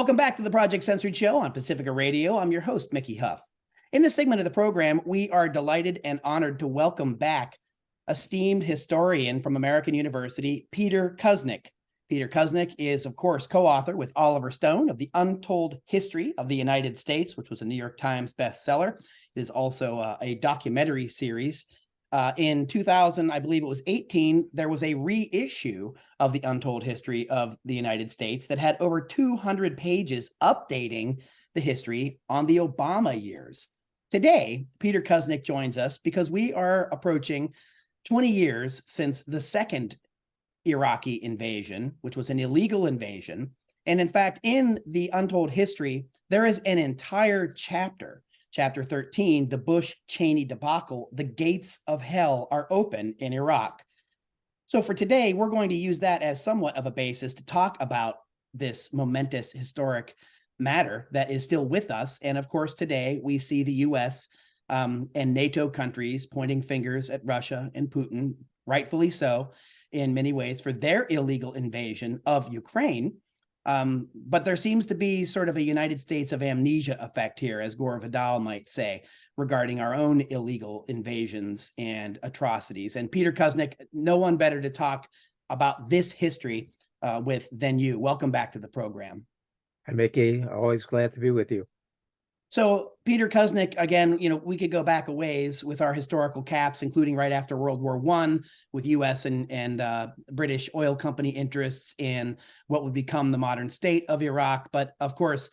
Welcome back to the Project Censored Show on Pacifica Radio. I'm your host, Mickey Huff. In this segment of the program, we are delighted and honored to welcome back esteemed historian from American University, Peter Kuznick. Peter Kuznick is, of course, co-author with Oliver Stone of The Untold History of the United States, which was a New York Times bestseller. It is also a documentary series. In 2000, I believe it was 18, there was a reissue of The Untold History of the United States that had over 200 pages updating the history on the Obama years. Today, Peter Kuznick joins us because we are approaching 20 years since the second Iraqi invasion, which was an illegal invasion. And in fact, in The Untold History, there is an entire chapter, Chapter 13, the Bush-Cheney debacle, the gates of hell are open in Iraq. So for today, we're going to use that as somewhat of a basis to talk about this momentous historic matter that is still with us. And of course, today we see the US and NATO countries pointing fingers at Russia and Putin, rightfully so, in many ways for their illegal invasion of Ukraine. But there seems to be sort of a United States of amnesia effect here, as Gore Vidal might say, regarding our own illegal invasions and atrocities. And Peter Kuznick, no one better to talk about this history with than you. Welcome back to the program. Hi, Mickey. Always glad to be with you. So Peter Kuznick, again, we could go back a ways with our historical caps, including right after World War I, with U.S. and British oil company interests in what would become the modern state of Iraq. But of course,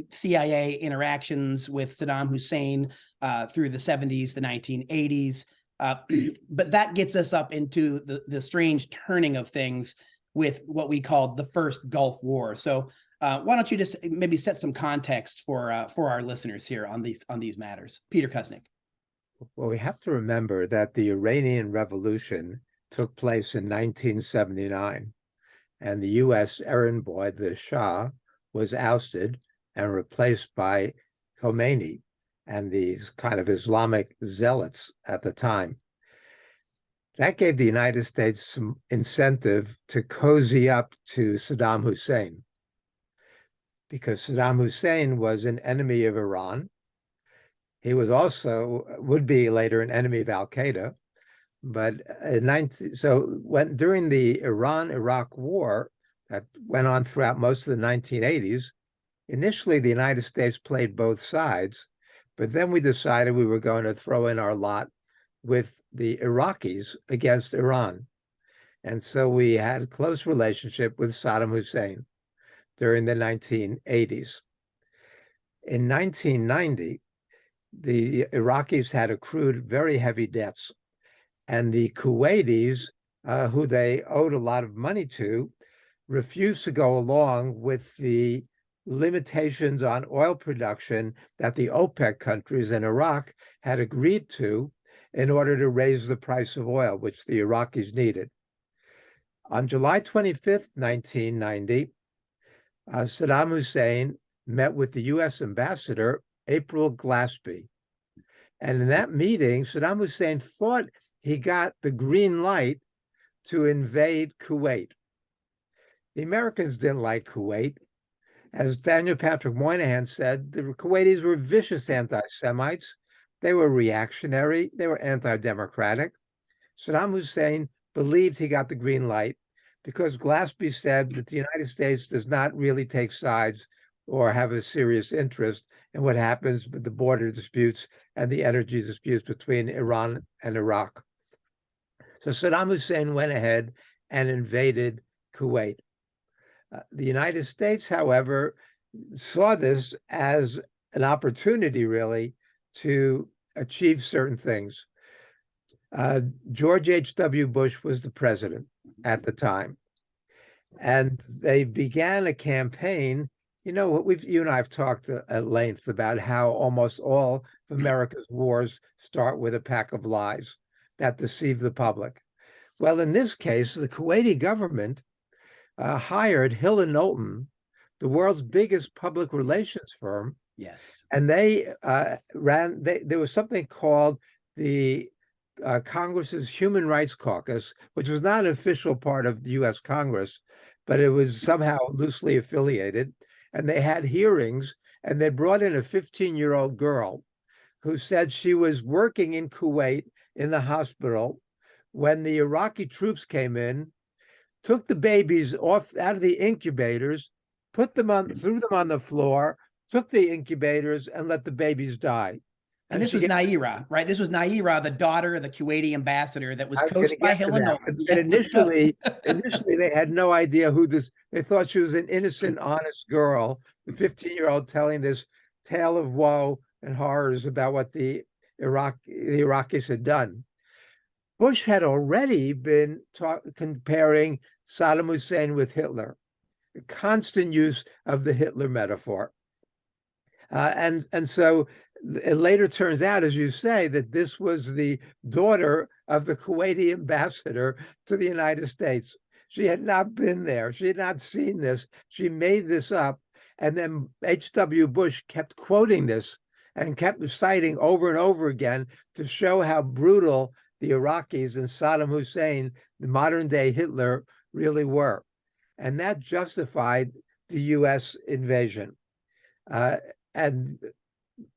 CIA interactions with Saddam Hussein through the 70s, the 1980s. But that gets us up into the strange turning of things with what we called the first Gulf War. So why don't you just maybe set some context for our listeners here on these matters? Peter Kuznick. Well, we have to remember that the Iranian Revolution took place in 1979, and the U.S. errand boy, the Shah, was ousted and replaced by Khomeini and these kind of Islamic zealots at the time. That gave the United States some incentive to cozy up to Saddam Hussein, because Saddam Hussein was an enemy of Iran. He was also, would be later, an enemy of Al-Qaeda. But during the Iran-Iraq war that went on throughout most of the 1980s, initially the United States played both sides, but then we decided we were going to throw in our lot with the Iraqis against Iran. And so we had a close relationship with Saddam Hussein during the 1980s. In 1990, the Iraqis had accrued very heavy debts, and the Kuwaitis, who they owed a lot of money to, refused to go along with the limitations on oil production that the OPEC countries and Iraq had agreed to in order to raise the price of oil, which the Iraqis needed. On July 25th, 1990, Saddam Hussein met with the U.S. ambassador, April Glaspie. And in that meeting, Saddam Hussein thought he got the green light to invade Kuwait. The Americans didn't like Kuwait. As Daniel Patrick Moynihan said, the Kuwaitis were vicious anti-Semites. They were reactionary. They were anti-democratic. Saddam Hussein believed he got the green light because Glaspie said that the United States does not really take sides or have a serious interest in what happens with the border disputes and the energy disputes between Iran and Iraq. So Saddam Hussein went ahead and invaded Kuwait. The United States, however, saw this as an opportunity, really, to achieve certain things. George H.W. Bush was the president at the time, and they began a campaign. You and I have talked at length about how almost all of America's wars start with a pack of lies that deceive the public. Well, in this case, the Kuwaiti government hired Hill and Knowlton, the world's biggest public relations firm. Yes. And they there was something called the Congress's Human Rights Caucus, which was not an official part of the U.S. Congress, but it was somehow loosely affiliated. and they had hearings, and they brought in a 15-year-old girl who said she was working in Kuwait in the hospital when the Iraqi troops came in, took the babies off out of the incubators, threw them on the floor, took the incubators, and let the babies die. And this was Naira, right? This was Naira, the daughter of the Kuwaiti ambassador that was coached by Illinois. And initially they had no idea who this, they thought she was an innocent, honest girl, the 15-year-old telling this tale of woe and horrors about what the Iraqis had done. Bush had already been comparing Saddam Hussein with Hitler, a constant use of the Hitler metaphor. And so it later turns out, as you say, that this was the daughter of the Kuwaiti ambassador to the United States. She had not been there. She had not seen this. She made this up. And then H.W. Bush kept quoting this and kept citing over and over again to show how brutal the Iraqis and Saddam Hussein, the modern day Hitler, really were. And that justified the US invasion. And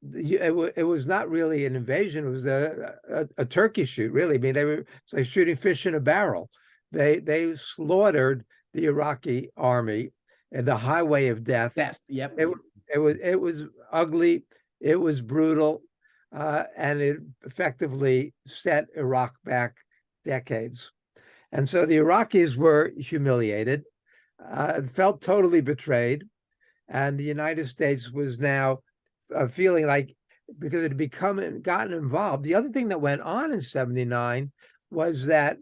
it was not really an invasion. It was a turkey shoot, really. I mean, it's like shooting fish in a barrel. They slaughtered the Iraqi army and the highway of death. Yep. It was ugly. It was brutal. And it effectively set Iraq back decades. And so the Iraqis were humiliated, felt totally betrayed. And the United States was now feeling like, because it had gotten involved. The other thing that went on in 79 was that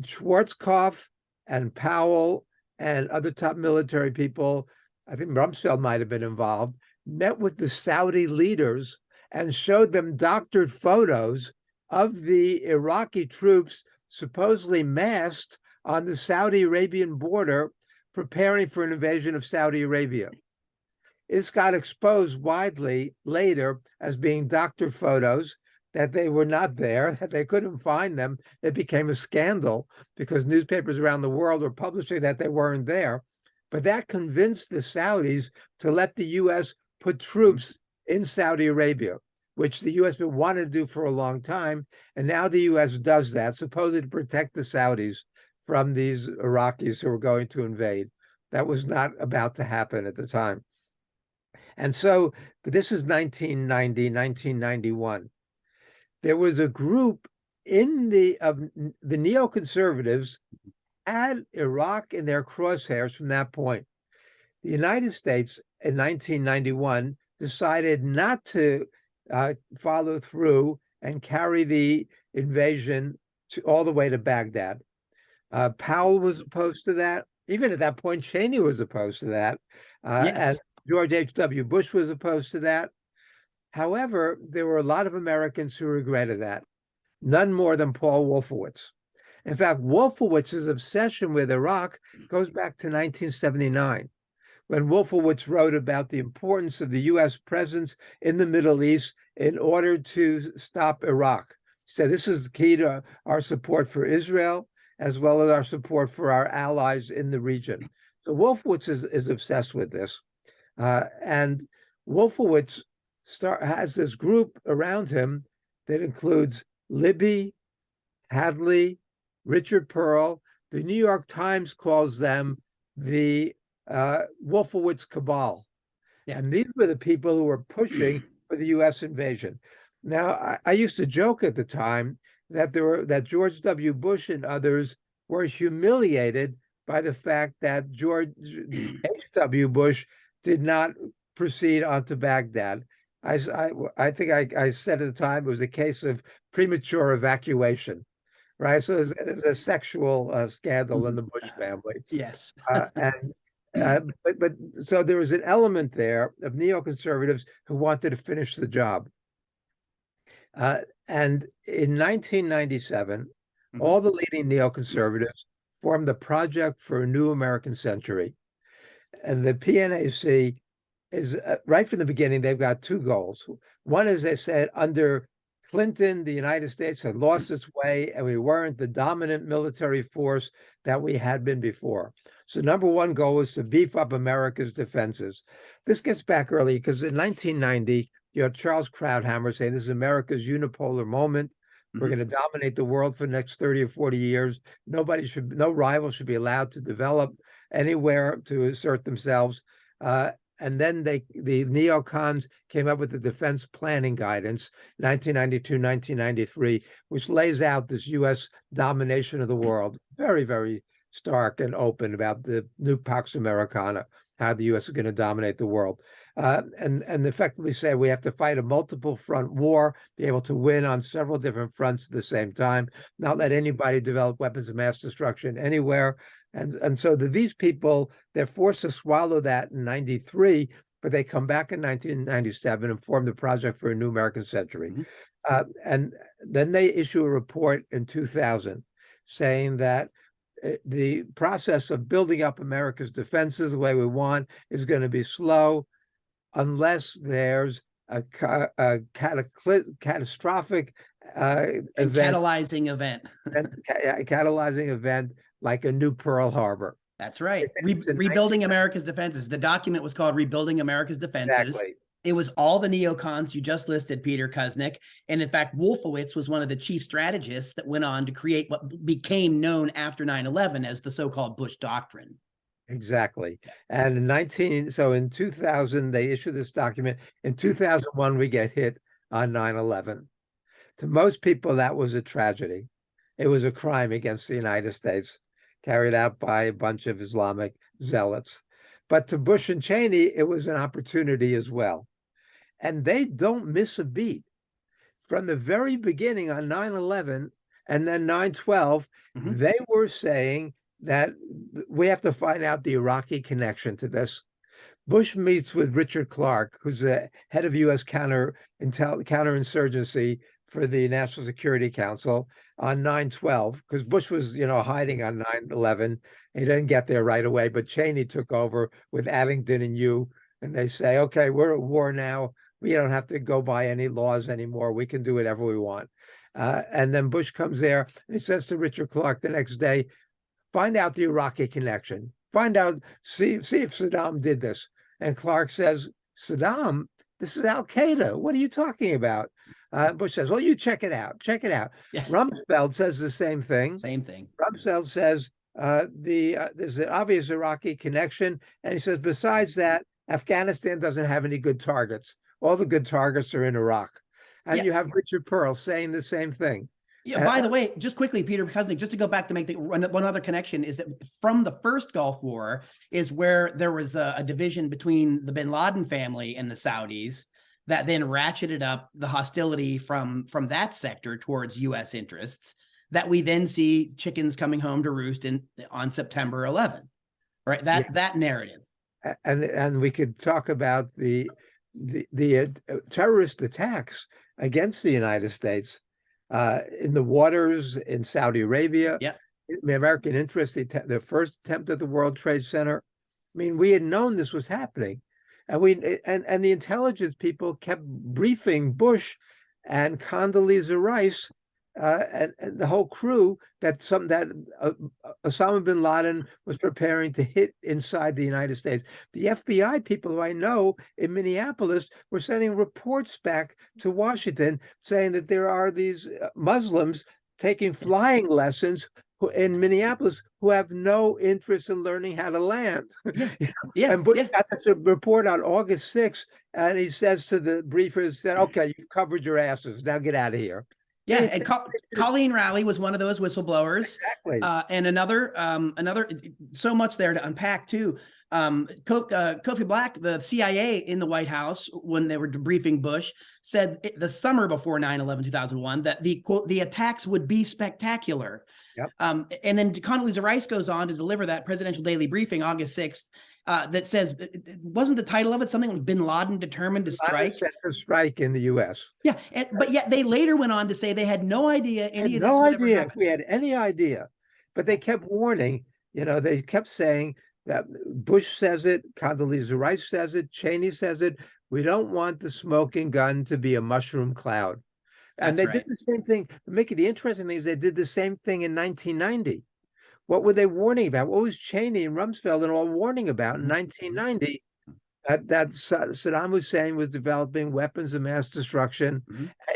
Schwarzkopf and Powell and other top military people, I think Rumsfeld might have been involved, met with the Saudi leaders and showed them doctored photos of the Iraqi troops supposedly massed on the Saudi Arabian border, preparing for an invasion of Saudi Arabia. This got exposed widely later as being doctored photos, that they were not there, that they couldn't find them. It became a scandal because newspapers around the world were publishing that they weren't there. But that convinced the Saudis to let the U.S. put troops in Saudi Arabia, which the U.S. wanted to do for a long time. And now the U.S. does that, supposedly to protect the Saudis from these Iraqis who were going to invade. That was not about to happen at the time. And so, but this is 1990, 1991. There was a group of the neoconservatives had Iraq in their crosshairs from that point. The United States in 1991 decided not to follow through and carry the invasion all the way to Baghdad. Powell was opposed to that. Even at that point, Cheney was opposed to that. Yes. And George H.W. Bush was opposed to that. However, there were a lot of Americans who regretted that, none more than Paul Wolfowitz. In fact, Wolfowitz's obsession with Iraq goes back to 1979, when Wolfowitz wrote about the importance of the U.S. presence in the Middle East in order to stop Iraq. He said this is the key to our support for Israel, as well as our support for our allies in the region. So Wolfowitz is obsessed with this. And Wolfowitz has this group around him that includes Libby, Hadley, Richard Pearl. The New York Times calls them the Wolfowitz cabal. Yeah. And these were the people who were pushing for the U.S. invasion. Now, I used to joke at the time that George W. Bush and others were humiliated by the fact that George H.W. Bush did not proceed on to Baghdad. I think I said at the time it was a case of premature evacuation, right? So there's a sexual scandal in the Bush family. Yes. But so there was an element there of neoconservatives who wanted to finish the job. And in 1997, all the leading neoconservatives formed the Project for a New American Century. And the PNAC is right from the beginning, they've got two goals. One is, they said, under Clinton, the United States had lost its way, and we weren't the dominant military force that we had been before. So number one goal was to beef up America's defenses. This gets back early because in 1990, you had Charles Krauthammer saying this is America's unipolar moment. We're going to dominate the world for the next 30 or 40 years. No rival should be allowed to develop anywhere to assert themselves. And then the neocons came up with the defense planning guidance, 1992, 1993, which lays out this U.S. domination of the world, very, very stark and open about the new Pax Americana, how the U.S. is going to dominate the world. And effectively say we have to fight a multiple front war, be able to win on several different fronts at the same time, not let anybody develop weapons of mass destruction anywhere. And so these people, they're forced to swallow that in 93, but they come back in 1997 and form the Project for a New American Century. And then they issue a report in 2000 saying that the process of building up America's defenses the way we want is going to be slow unless there's a catastrophic event, catalyzing event. Catalyzing event like a new Pearl Harbor. That's right. Rebuilding America's defenses. The document was called Rebuilding America's Defenses. Exactly. It was all the neocons you just listed, Peter Kuznick. And in fact, Wolfowitz was one of the chief strategists that went on to create what became known after 9/11 as the so-called Bush Doctrine. Exactly. And in 2000, they issued this document. In 2001, we get hit on 9/11. To most people, that was a tragedy. It was a crime against the United States, carried out by a bunch of Islamic zealots. But to Bush and Cheney, it was an opportunity as well. And they don't miss a beat. From the very beginning on 9/11 and then 9/12, they were saying that we have to find out the Iraqi connection to this. Bush meets with Richard Clarke, who's the head of U.S. counterinsurgency for the National Security Council on 9/12, because Bush was, hiding on 9/11. He didn't get there right away, but Cheney took over with Addington and you, and they say, okay, we're at war now. We don't have to go by any laws anymore. We can do whatever we want. And then Bush comes there and he says to Richard Clarke the next day, find out the Iraqi connection. Find out, see if Saddam did this. And Clarke says, Saddam, this is Al-Qaeda. What are you talking about? Bush says, well, you check it out. Check it out. Yeah. Rumsfeld says the same thing. Same thing. Rumsfeld says there's an obvious Iraqi connection. And he says, besides that, Afghanistan doesn't have any good targets. All the good targets are in Iraq. And you have Richard Pearl saying the same thing. Yeah. By the way, just quickly, Peter Kuznick, just to go back to make one other connection is that from the first Gulf War is where there was a division between the bin Laden family and the Saudis that then ratcheted up the hostility from that sector towards U.S. interests that we then see chickens coming home to roost on September 11, right? That narrative. And we could talk about the terrorist attacks against the United States in the waters in Saudi Arabia, the American interest, the first attempt at the World Trade Center. I mean, we had known this was happening, and the intelligence people kept briefing Bush and Condoleezza Rice and the whole crew that Osama bin Laden was preparing to hit inside the United States. The FBI people who I know in Minneapolis were sending reports back to Washington saying that there are these Muslims taking flying lessons in Minneapolis who have no interest in learning how to land. And Bush got this report on August 6th, and he says to the briefers, okay, you've covered your asses, now get out of here. Yeah, and Colleen Raleigh was one of those whistleblowers. Exactly. And another, so much there to unpack too. Kofi Black, the CIA in the White House, when they were debriefing Bush, said the summer before 9/11, 2001, that the attacks would be spectacular. Yep. And then Condoleezza Rice goes on to deliver that presidential daily briefing August 6th that says, wasn't the title of it something like bin Laden determined to strike? To strike in the U.S. Yeah, but yet they later went on to say they had no idea any of this would ever happen. If we had any idea, but they kept warning. They kept saying that Bush says it, Condoleezza Rice says it, Cheney says it. We don't want the smoking gun to be a mushroom cloud. And they did the same thing. Mickey, the interesting thing is they did the same thing in 1990. What were they warning about? What was Cheney and Rumsfeld and all warning about in 1990? That Saddam Hussein was developing weapons of mass destruction,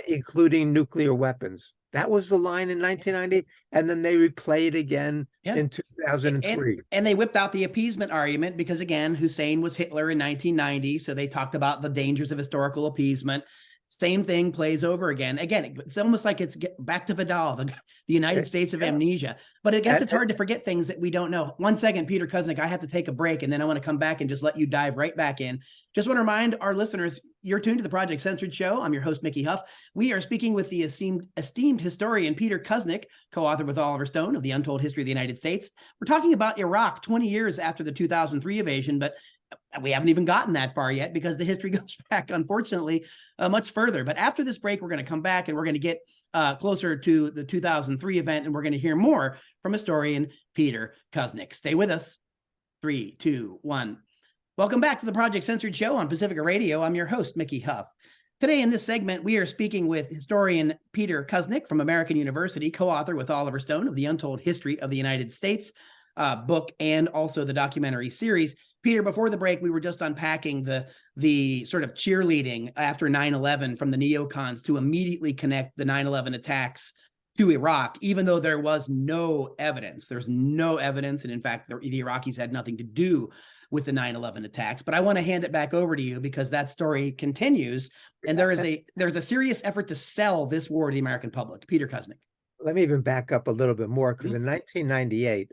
including nuclear weapons. That was the line in 1990, and then they replayed again in 2003. And they whipped out the appeasement argument because, again, Hussein was Hitler in 1990, so they talked about the dangers of historical appeasement. Same thing plays over again. Again, it's almost like it's back to Vidal, the United States of amnesia. But I guess it's hard to forget things that we don't know. 1 second, Peter Kuznick, I have to take a break, and then I want to come back and just let you dive right back in. Just want to remind our listeners, you're tuned to the Project Censored Show. I'm your host, Mickey Huff. We are speaking with the esteemed historian Peter Kuznick, co-author with Oliver Stone of The Untold History of the United States. We're talking about Iraq 20 years after the 2003 invasion, but we haven't even gotten that far yet because the history goes back, unfortunately, much further. But after this break, we're going to come back and we're going to get closer to the 2003 event, and we're going to hear more from historian Peter Kuznick. Stay with us. 3, 2, 1. Welcome back to the Project Censored Show on Pacifica Radio. I'm your host, Mickey Huff. Today in this segment, we are speaking with historian Peter Kuznick from American University, co-author with Oliver Stone of The Untold History of the United States book and also the documentary series. Peter, before the break, we were just unpacking the sort of cheerleading after 9/11 from the neocons to immediately connect the 9/11 attacks to Iraq, even though there was no evidence. There's no evidence. And in fact, the Iraqis had nothing to do with the 9/11 attacks. But I want to hand it back over to you because that story continues. And there's a serious effort to sell this war to the American public. Peter Kuznick. Let me even back up a little bit more, because in 1998,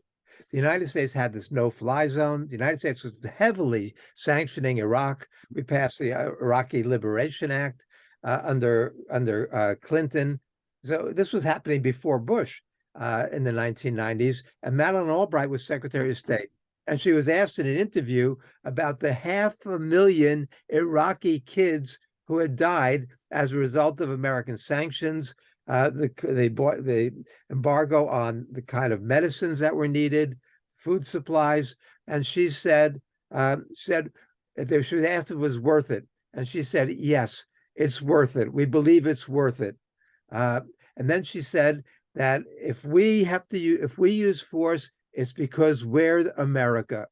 the United States had this no-fly zone. The United States was heavily sanctioning Iraq. We passed the Iraqi Liberation Act under Clinton. So this was happening before Bush in the 1990s. And Madeleine Albright was Secretary of State. And she was asked in an interview about the 500,000 Iraqi kids who had died as a result of American sanctions, the embargo on the kind of medicines that were needed, food supplies. And she said, she was asked if it was worth it. And she said, yes, it's worth it. We believe it's worth it. And then she said that if we use force, it's because we're America.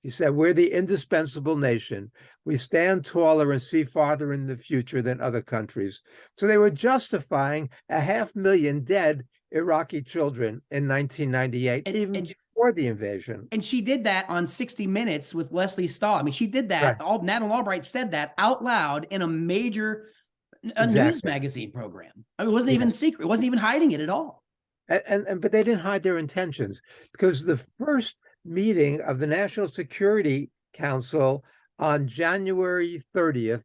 He said, we're the indispensable nation. We stand taller and see farther in the future than other countries. So they were justifying 500,000 dead Iraqi children in 1998, even before the invasion. And she did that on 60 Minutes with Leslie Stahl. I mean, she did that. Right. Madeleine Albright said that out loud in a major news magazine program. I mean, it wasn't even secret. It wasn't even hiding it at all. But they didn't hide their intentions, because the first meeting of the National Security Council on January 30th,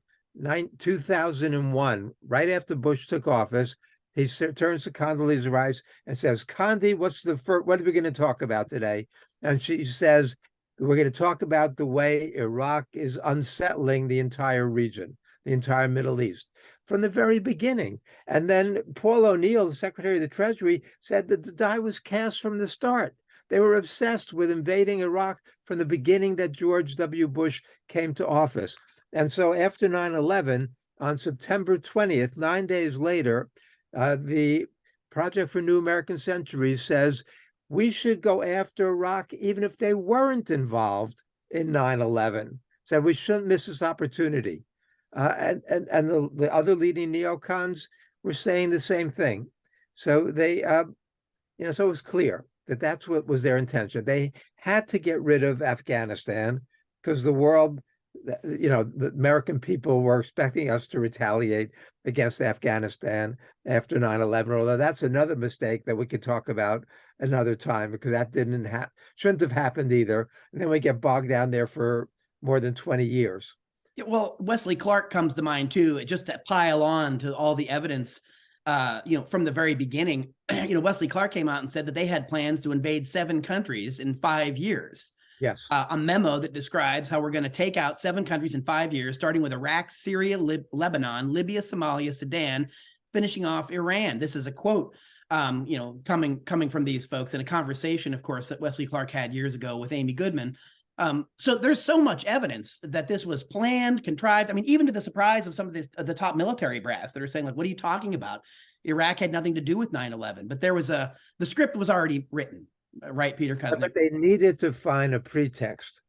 2001, right after Bush took office, he turns to Condoleezza Rice and says, Condi, what are we going to talk about today? And she says, we're going to talk about the way Iraq is unsettling the entire region, the entire Middle East, from the very beginning. And then Paul O'Neill, the Secretary of the Treasury, said that the die was cast from the start. They were obsessed with invading Iraq from the beginning that George W. Bush came to office. And so after 9/11, on September 20th, 9 days later, the Project for New American Century says we should go after Iraq even if they weren't involved in 9/11. So we shouldn't miss this opportunity. And the other leading neocons were saying the same thing. So they, so it was clear that that's what was their intention. They had to get rid of Afghanistan because the world, the American people were expecting us to retaliate against Afghanistan after 9/11, although that's another mistake that we could talk about another time, because that shouldn't have happened either. And then we get bogged down there for more than 20 years. Yeah, well, Wesley Clark comes to mind too, just to pile on to all the evidence, from the very beginning. Wesley Clark came out and said that they had plans to invade 7 countries in 5 years. Yes. A memo that describes how we're going to take out 7 countries in 5 years, starting with Iraq, Syria, Lebanon, Libya, Somalia, Sudan, finishing off Iran. This is a quote, coming from these folks in a conversation, of course, that Wesley Clark had years ago with Amy Goodman. So there's so much evidence that this was planned, contrived. I mean, even to the surprise of some of the top military brass that are saying, like, what are you talking about? Iraq had nothing to do with 9/11, but the script was already written, right, Peter Kuznick? But they needed to find a pretext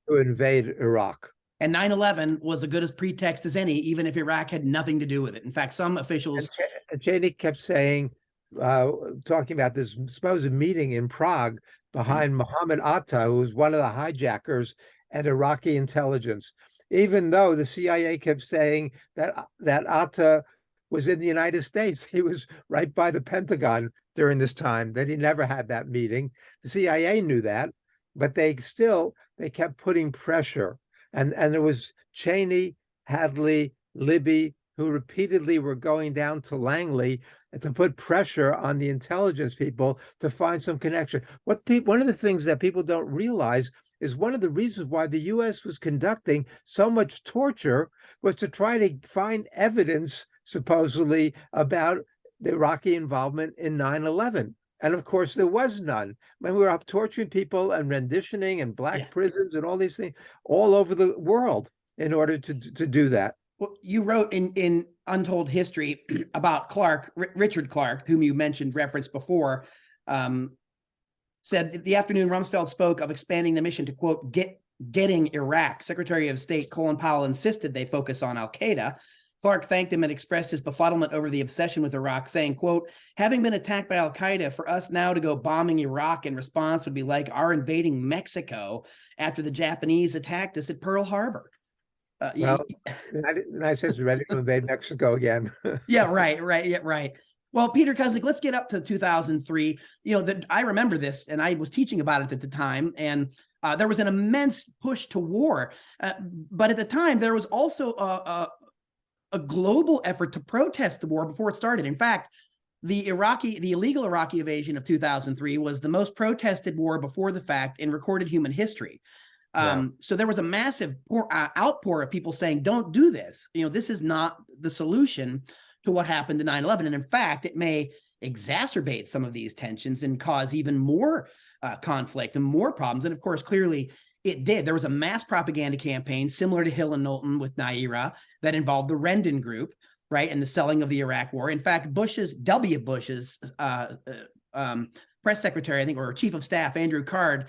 to invade Iraq. And 9/11 was as good a pretext as any, even if Iraq had nothing to do with it. In fact, some officials... And Cheney kept saying, talking about this supposed meeting in Prague behind Mohammed Atta, who was one of the hijackers at Iraqi intelligence, even though the CIA kept saying that Atta was in the United States. He was right by the Pentagon during this time, that he never had that meeting. The CIA knew that, but they kept putting pressure. And it was Cheney, Hadley, Libby, who repeatedly were going down to Langley and to put pressure on the intelligence people to find some connection. One of the things that people don't realize is one of the reasons why the U.S. was conducting so much torture was to try to find evidence, supposedly, about the Iraqi involvement in 9/11. And of course, there was none. When we were up torturing people and renditioning and black prisons and all these things all over the world in order to do that. Well, you wrote in Untold History about Richard Clark, whom you referenced before, said the afternoon Rumsfeld spoke of expanding the mission to, quote, getting Iraq. Secretary of State Colin Powell insisted they focus on al-Qaeda. Clark thanked him and expressed his befuddlement over the obsession with Iraq, saying, quote, having been attacked by al-Qaeda, for us now to go bombing Iraq in response would be like our invading Mexico after the Japanese attacked us at Pearl Harbor. Well, the United States is ready to invade Mexico again. Right. Well, Peter Kuznick, let's get up to 2003. I remember this, and I was teaching about it at the time, and there was an immense push to war. But at the time, there was also a global effort to protest the war before it started. In fact, the illegal Iraqi invasion of 2003 was the most protested war before the fact in recorded human history. So there was a massive outpour of people saying, don't do this. This is not the solution to what happened to 9/11. And in fact, it may exacerbate some of these tensions and cause even more conflict and more problems. And of course, clearly it did. There was a mass propaganda campaign similar to Hill and Knowlton with Naira that involved the Rendon Group, right, and the selling of the Iraq War. In fact, W. Bush's press secretary, I think, or chief of staff, Andrew Card,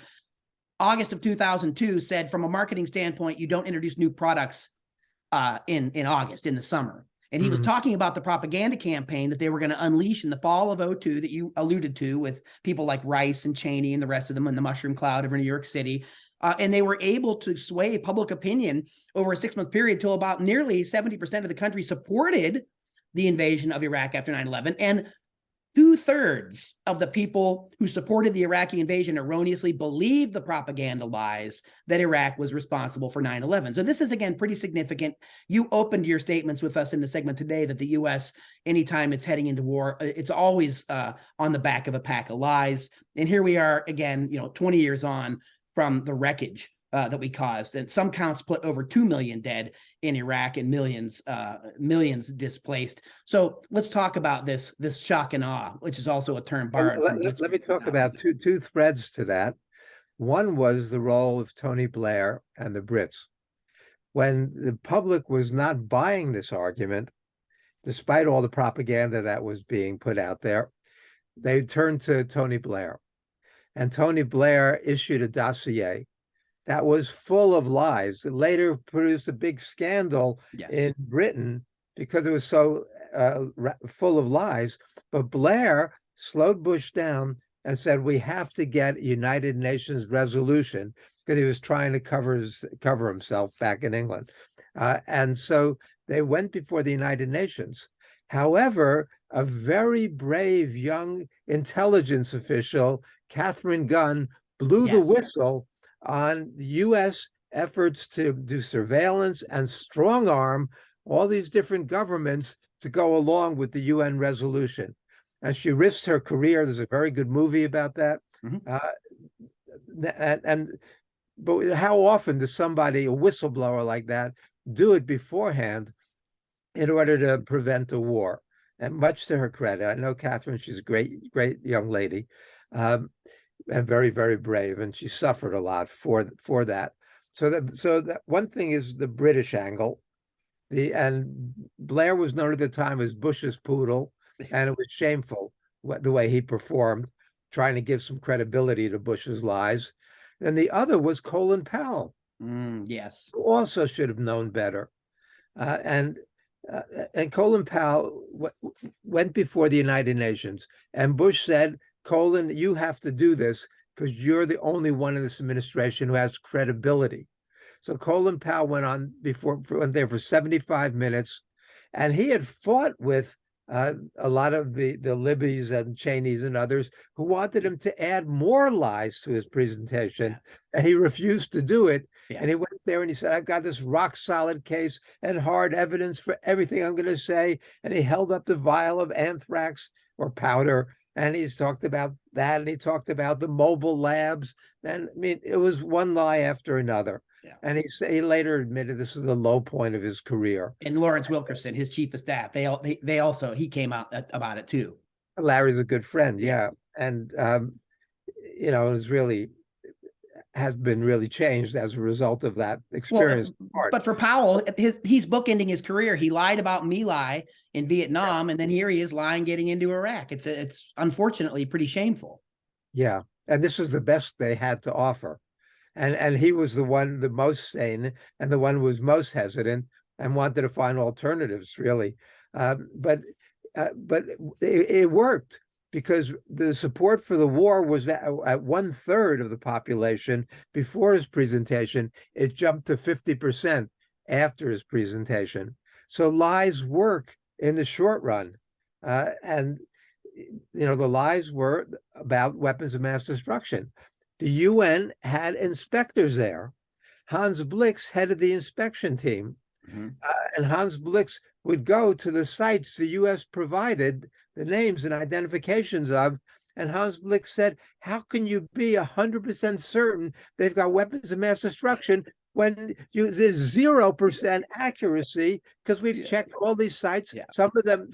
August of 2002 said, from a marketing standpoint, you don't introduce new products in August, in the summer. And he was talking about the propaganda campaign that they were going to unleash in the fall of 2002 that you alluded to, with people like Rice and Cheney and the rest of them in the mushroom cloud over New York City. And they were able to sway public opinion over a 6-month period till about nearly 70% of the country supported the invasion of Iraq after 9/11. And 2/3 of the people who supported the Iraqi invasion erroneously believed the propaganda lies that Iraq was responsible for 9/11. So this is, again, pretty significant. You opened your statements with us in the segment today that the U.S., anytime it's heading into war, it's always on the back of a pack of lies. And here we are again, 20 years on from the wreckage that we caused, and some counts put over 2 million dead in Iraq and millions displaced. So let's talk about this shock and awe, which is also a term borrowed. Let me talk about two threads to that. One was the role of Tony Blair and the Brits. When the public was not buying this argument, despite all the propaganda that was being put out there, they turned to Tony Blair. And Tony Blair issued a dossier that was full of lies. It later produced a big scandal in Britain because it was so full of lies. But Blair slowed Bush down and said, we have to get a United Nations resolution, because he was trying to cover himself back in England. And so they went before the United Nations. However, a very brave young intelligence official, Catherine Gunn, blew the whistle on U.S. efforts to do surveillance and strong arm all these different governments to go along with the UN resolution. And she risked her career. There's a very good movie about that. But how often does somebody, a whistleblower like that, do it beforehand in order to prevent a war? And much to her credit, I know Catherine, she's a great young lady. and very, very brave, and she suffered a lot for that. So that one thing is the British angle. And Blair was known at the time as Bush's poodle, and it was shameful the way he performed, trying to give some credibility to Bush's lies. And the other was Colin Powell, Yes, who also should have known better. And Colin Powell went before the United Nations, and Bush said, Colin, you have to do this because you're the only one in this administration who has credibility. So Colin Powell went there for 75 minutes, and he had fought with a lot of the Libbies and Cheneys and others who wanted him to add more lies to his presentation, and he refused to do it. And he went there and he said, I've got this rock solid case and hard evidence for everything I'm going to say. And he held up the vial of anthrax or powder, and he's talked about that, and he talked about the mobile labs. And I mean, it was one lie after another. And he later admitted this was the low point of his career. And Lawrence Wilkerson, his chief of staff, they also, he came out about it too. Larry's a good friend, and it was really has been really changed as a result of that experience. Well, but for Powell, he's bookending his career. He lied about My Lai in Vietnam, and then here he is lying getting into Iraq. It's unfortunately pretty shameful. Yeah, and this was the best they had to offer. And he was the most sane, and the one who was most hesitant and wanted to find alternatives, really. But it worked, because the support for the war was at 1/3 of the population before his presentation. It jumped to 50% after his presentation. So lies work in the short run. And the lies were about weapons of mass destruction. The UN had inspectors there. Hans Blix headed the inspection team. And Hans Blix would go to the sites the US provided the names and identifications of. And Hans Blix said, how can you be 100% certain they've got weapons of mass destruction when there's 0% accuracy? Because we've checked all these sites, some of them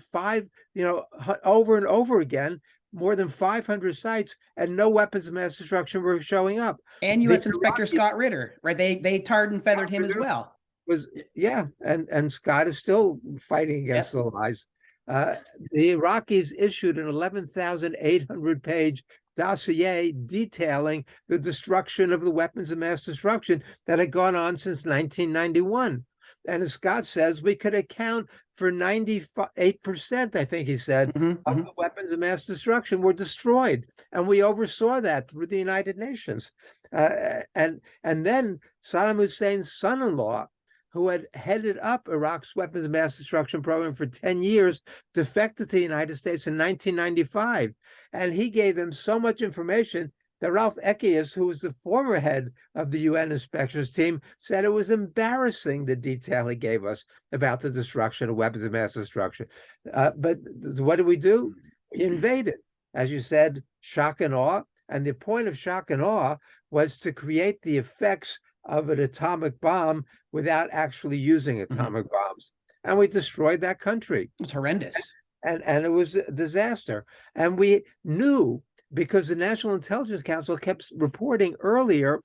over and over again, more than 500 sites, and no weapons of mass destruction were showing up. And U.S. Inspector Scott Ritter, right? They tarred and feathered him as well. And Scott is still fighting against the lies. The Iraqis issued an 11,800-page dossier detailing the destruction of the weapons of mass destruction that had gone on since 1991. And as Scott says, we could account for 98%, I think he said, of the weapons of mass destruction were destroyed. And we oversaw that through the United Nations. And then Saddam Hussein's son-in-law, who had headed up Iraq's weapons of mass destruction program for 10 years, defected to the United States in 1995. And he gave them so much information that Ralph Ekius, who was the former head of the UN inspections team, said it was embarrassing, the detail he gave us about the destruction of weapons of mass destruction. But what did we do? We invaded. As you said, shock and awe. And the point of shock and awe was to create the effects of an atomic bomb without actually using atomic bombs. And we destroyed that country. It was horrendous. And it was a disaster. And we knew, because the National Intelligence Council kept reporting earlier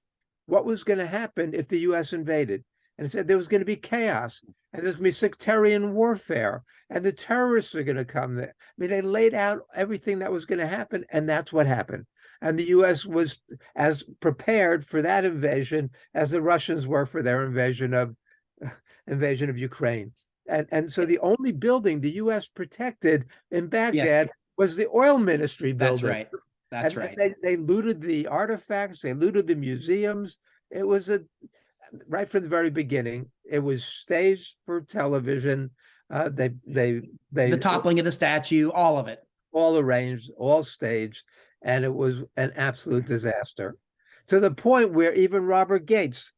what was going to happen if the U.S. invaded. And it said there was going to be chaos, and there's going to be sectarian warfare, and the terrorists are going to come there. I mean, they laid out everything that was going to happen, and that's what happened. And the U.S. was as prepared for that invasion as the Russians were for their invasion of Ukraine. And so the only building the U.S. protected in Baghdad was the oil ministry building. That's right. That's right. They looted the artifacts. They looted the museums. It was right from the very beginning. It was staged for television. The toppling of the statue, all of it, all arranged, all staged, and it was an absolute disaster, to the point where even Robert Gates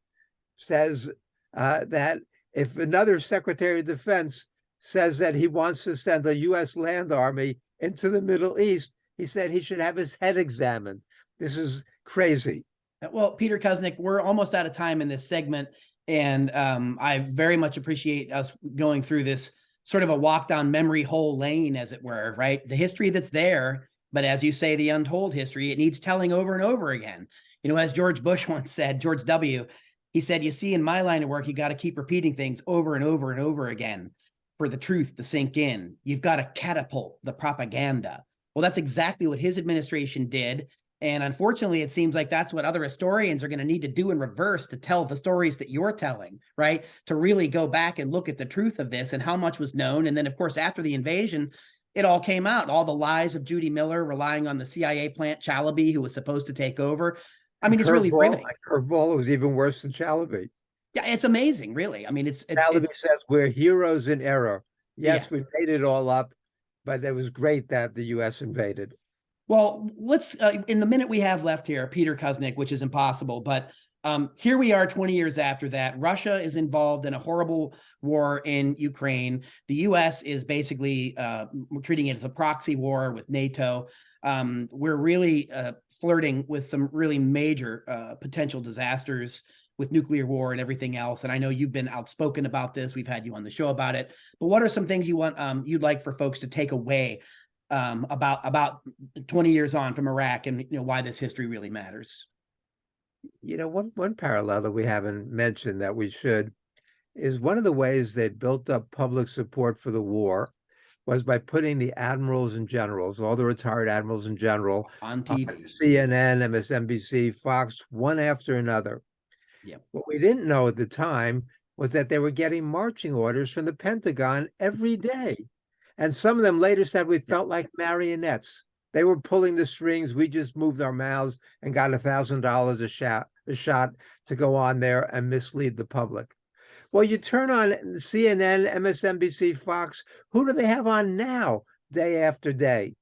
says that if another Secretary of Defense says that he wants to send a U.S. land army into the Middle East, he said he should have his head examined. This is crazy. Well, Peter Kuznick, we're almost out of time in this segment, and I very much appreciate us going through this sort of a walk down memory hole lane, as it were, right? The history that's there But as you say, the untold history, it needs telling over and over again. As George Bush once said, George W., he said, you see, in my line of work, you got to keep repeating things over and over and over again for the truth to sink in. You've got to catapult the propaganda. Well, that's exactly what his administration did. And unfortunately, it seems like that's what other historians are going to need to do in reverse to tell the stories that you're telling, right? To really go back and look at the truth of this and how much was known. And then, of course, after the invasion, it all came out. All the lies of Judy Miller relying on the CIA plant Chalabi, who was supposed to take over. I mean, it's really riveting. Curveball was even worse than Chalabi. Yeah, it's amazing, really. I mean, Chalabi says we're heroes in error. Yes, yeah. we made it all up, but it was great that the U.S. invaded. Well, let's, in the minute we have left here, Peter Kuznick, which is impossible, but here we are 20 years after that. Russia is involved in a horrible war in Ukraine. The U.S. is basically treating it as a proxy war with NATO. We're really flirting with some really major potential disasters with nuclear war and everything else. And I know you've been outspoken about this. We've had you on the show about it. But what are some things you'd like for folks to take away about 20 years on from Iraq and why this history really matters? One parallel that we haven't mentioned that we should is one of the ways they built up public support for the war was by putting the admirals and generals, all the retired admirals and general, on TV, CNN, MSNBC, Fox, one after another. Yep. What we didn't know at the time was that they were getting marching orders from the Pentagon every day. And some of them later said we felt like marionettes. They were pulling the strings. We just moved our mouths and got $1,000 a shot to go on there and mislead the public. Well, you turn on CNN, MSNBC, Fox. Who do they have on now, day after day?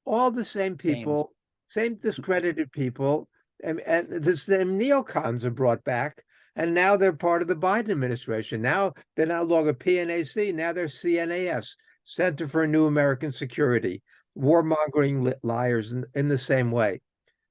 All the same people, same discredited people, and the same neocons are brought back. And now they're part of the Biden administration. Now they're no longer PNAC. Now they're CNAS, Center for New American Security, warmongering liars in the same way.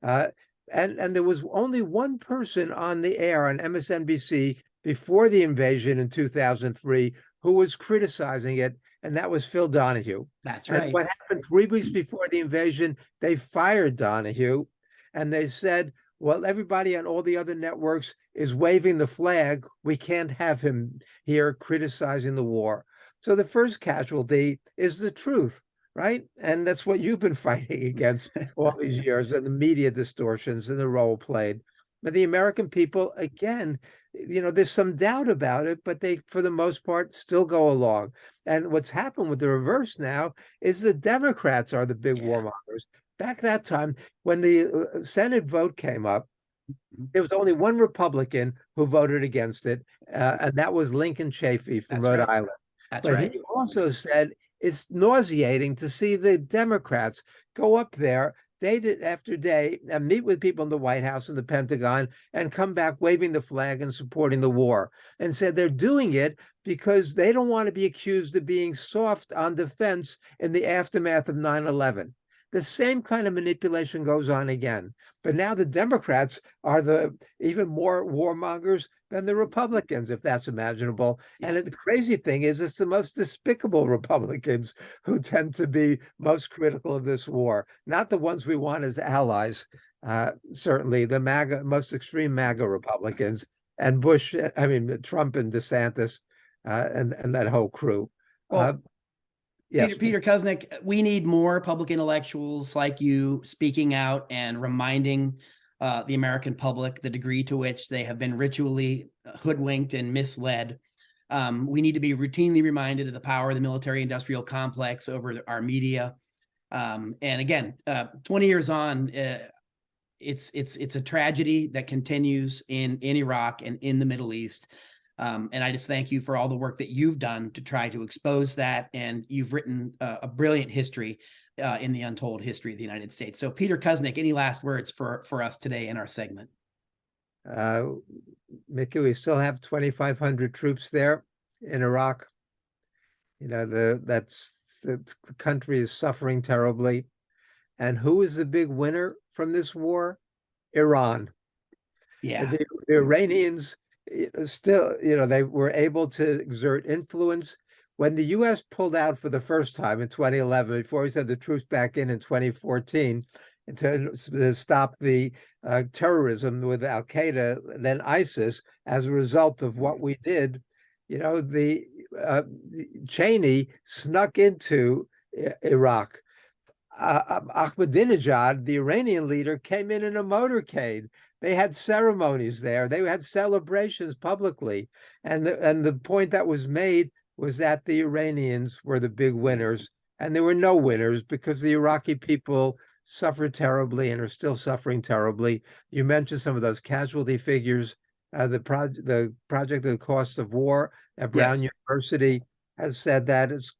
And there was only one person on the air on MSNBC before the invasion in 2003 who was criticizing it, and that was Phil Donahue. That's right. And what happened 3 weeks before the invasion, they fired Donahue, and they said, well, everybody on all the other networks is waving the flag. We can't have him here criticizing the war. So the first casualty is the truth, right? And that's what you've been fighting against all these years, and the media distortions and the role played. But the American people, again, there's some doubt about it, but they, for the most part, still go along. And what's happened with the reverse now is the Democrats are the big warmongers. Back that time, when the Senate vote came up, there was only one Republican who voted against it, and that was Lincoln Chafee from Rhode Island. But he also said it's nauseating to see the Democrats go up there day after day and meet with people in the White House and the Pentagon and come back waving the flag and supporting the war, and said they're doing it because they don't want to be accused of being soft on defense in the aftermath of 9/11. The same kind of manipulation goes on again. But now the Democrats are the even more warmongers than the Republicans, if that's imaginable. And the crazy thing is, it's the most despicable Republicans who tend to be most critical of this war, not the ones we want as allies. Certainly the most extreme MAGA Republicans, and Trump and DeSantis, and that whole crew. Well, yes. Peter Kuznick, we need more public intellectuals like you speaking out and reminding the American public the degree to which they have been ritually hoodwinked and misled. We need to be routinely reminded of the power of the military-industrial complex over our media. And again, 20 years on, it's a tragedy that continues in Iraq and in the Middle East. And I just thank you for all the work that you've done to try to expose that. And you've written a brilliant history in the untold history of the United States. So Peter Kuznick, any last words for us today in our segment? Mickey, we still have 2,500 troops there in Iraq. The country is suffering terribly. And who is the big winner from this war? Iran. Yeah. The Iranians still, they were able to exert influence when the U.S. pulled out for the first time in 2011, before we sent the troops back in 2014, to stop the terrorism with Al Qaeda, then ISIS, as a result of what we did, the Cheney snuck into Iraq. Ahmadinejad, the Iranian leader, came in a motorcade. They had ceremonies there. They had celebrations publicly. And the point that was made was that the Iranians were the big winners, and there were no winners because the Iraqi people suffered terribly and are still suffering terribly. You mentioned some of those casualty figures. The project, The Cost of War at Brown University has said that it's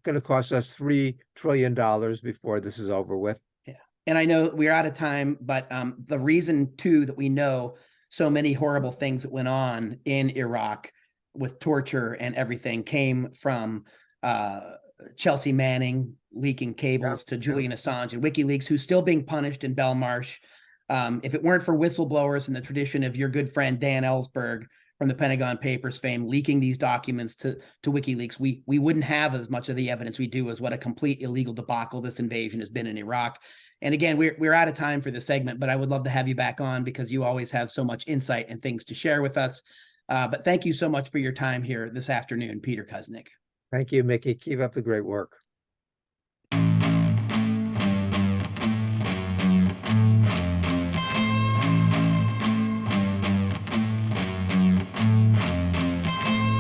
going to cost us $3 trillion before this is over with. Yeah. And I know we're out of time, but the reason too that we know so many horrible things that went on in Iraq with torture and everything came from Chelsea Manning leaking cables to Julian Assange and WikiLeaks, who's still being punished in Belmarsh. If it weren't for whistleblowers and the tradition of your good friend Dan Ellsberg from the Pentagon Papers fame leaking these documents to WikiLeaks, we wouldn't have as much of the evidence we do as what a complete illegal debacle this invasion has been in Iraq. And again, we're out of time for this segment, but I would love to have you back on because you always have so much insight and things to share with us. But thank you so much for your time here this afternoon, Peter Kuznick. Thank you, Mickey. Keep up the great work.